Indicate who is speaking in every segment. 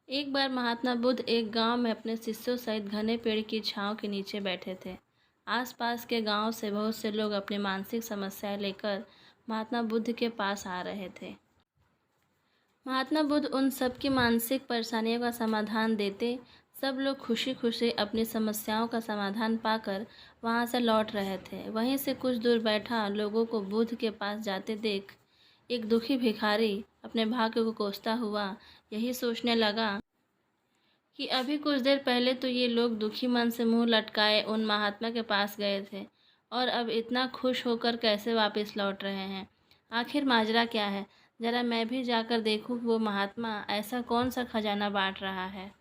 Speaker 1: एक बार महात्मा बुद्ध एक गांव में अपने शिष्यों सहित घने पेड़ की छांव के नीचे बैठे थे। आसपास के गांव से बहुत से लोग अपनी मानसिक समस्याएं लेकर महात्मा बुद्ध के पास आ रहे थे। महात्मा बुद्ध उन सब की मानसिक परेशानियों का समाधान देते। सब लोग खुशी खुशी अपनी समस्याओं का समाधान पाकर वहां से लौट रहे थे। वहीं से कुछ दूर बैठा लोगों को बुद्ध के पास जाते देख एक दुखी भिखारी अपने भाग्य को कोसता हुआ यही सोचने लगा कि अभी कुछ देर पहले तो ये लोग दुखी मन से मुंह लटकाए उन महात्मा के पास गए थे और अब इतना खुश होकर कैसे वापस लौट रहे हैं। आखिर माजरा क्या है? जरा मैं भी जाकर देखूं वो महात्मा ऐसा कौन सा खजाना बांट रहा है।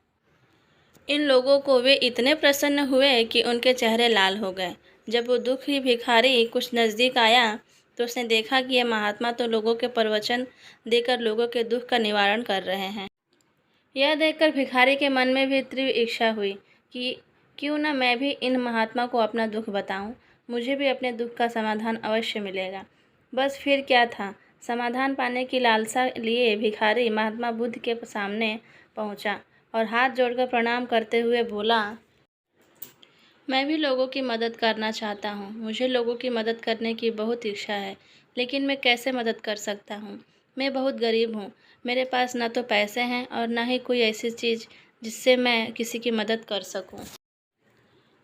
Speaker 1: इन लोगों को वे इतने प्रसन्न हुए कि उनके चेहरे लाल हो गए। जब वो दुखी भिखारी कुछ नज़दीक आया तो उसने देखा कि यह महात्मा तो लोगों के प्रवचन देकर लोगों के दुख का निवारण कर रहे हैं। यह देखकर भिखारी के मन में भी तीव्र इच्छा हुई कि क्यों न मैं भी इन महात्मा को अपना दुख बताऊं। मुझे भी अपने दुख का समाधान अवश्य मिलेगा। बस फिर क्या था, समाधान पाने की लालसा लिए भिखारी महात्मा बुद्ध के सामने पहुंचा और हाथ जोड़कर प्रणाम करते हुए बोला, मैं भी लोगों की मदद करना चाहता हूँ। मुझे लोगों की मदद करने की बहुत इच्छा है, लेकिन मैं कैसे मदद कर सकता हूँ? मैं बहुत गरीब हूँ। मेरे पास न तो पैसे हैं और न ही कोई ऐसी चीज़ जिससे मैं किसी की मदद कर सकूँ।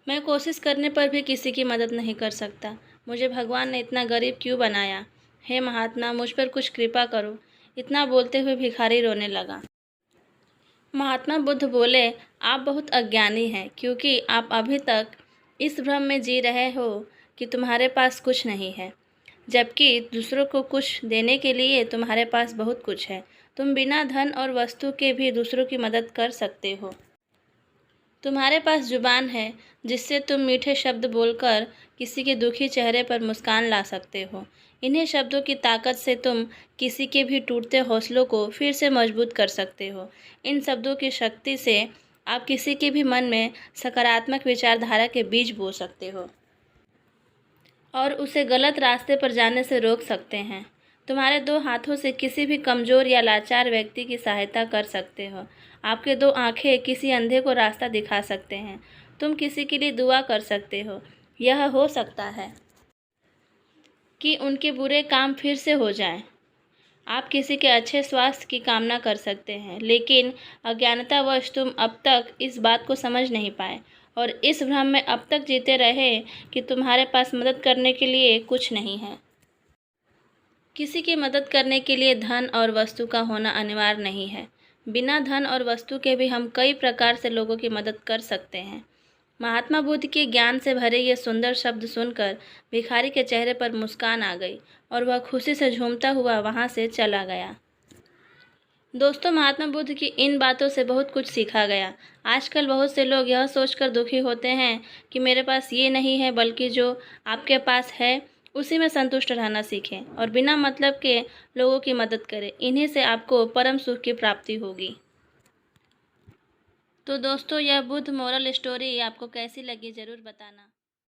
Speaker 1: मैं कोशिश करने पर भी किसी की मदद नहीं कर सकता। मुझे भगवान ने इतना गरीब क्यों बनाया? हे महात्मा, मुझ पर कुछ कृपा करो। इतना बोलते हुए भिखारी रोने लगा। महात्मा बुद्ध बोले, आप बहुत अज्ञानी हैं, क्योंकि आप अभी तक इस भ्रम में जी रहे हो कि तुम्हारे पास कुछ नहीं है, जबकि दूसरों को कुछ देने के लिए तुम्हारे पास बहुत कुछ है। तुम बिना धन और वस्तु के भी दूसरों की मदद कर सकते हो। तुम्हारे पास जुबान है जिससे तुम मीठे शब्द बोलकर किसी के दुखी चेहरे पर मुस्कान ला सकते हो। इन्हीं शब्दों की ताकत से तुम किसी के भी टूटते हौसलों को फिर से मजबूत कर सकते हो। इन शब्दों की शक्ति से आप किसी के भी मन में सकारात्मक विचारधारा के बीज बो सकते हो और उसे गलत रास्ते पर जाने से रोक सकते हैं। तुम्हारे दो हाथों से किसी भी कमज़ोर या लाचार व्यक्ति की सहायता कर सकते हो। आपके दो आंखें किसी अंधे को रास्ता दिखा सकते हैं। तुम किसी के लिए दुआ कर सकते हो। यह हो सकता है कि उनके बुरे काम फिर से हो जाएं। आप किसी के अच्छे स्वास्थ्य की कामना कर सकते हैं, लेकिन अज्ञानतावश तुम अब तक इस बात को समझ नहीं पाए और इस भ्रम में अब तक जीते रहे कि तुम्हारे पास मदद करने के लिए कुछ नहीं है। किसी की मदद करने के लिए धन और वस्तु का होना अनिवार्य नहीं है। बिना धन और वस्तु के भी हम कई प्रकार से लोगों की मदद कर सकते हैं। महात्मा बुद्ध के ज्ञान से भरे ये सुंदर शब्द सुनकर भिखारी के चेहरे पर मुस्कान आ गई और वह खुशी से झूमता हुआ वहां से चला गया। दोस्तों, महात्मा बुद्ध की इन बातों से बहुत कुछ सीखा गया। आजकल बहुत से लोग यह सोचकर दुखी होते हैं कि मेरे पास ये नहीं है, बल्कि जो आपके पास है उसी में संतुष्ट रहना सीखें और बिना मतलब के लोगों की मदद करें। इन्हीं से आपको परम सुख की प्राप्ति होगी। तो दोस्तों, यह बुद्ध मोरल स्टोरी आपको कैसी लगी ज़रूर बताना।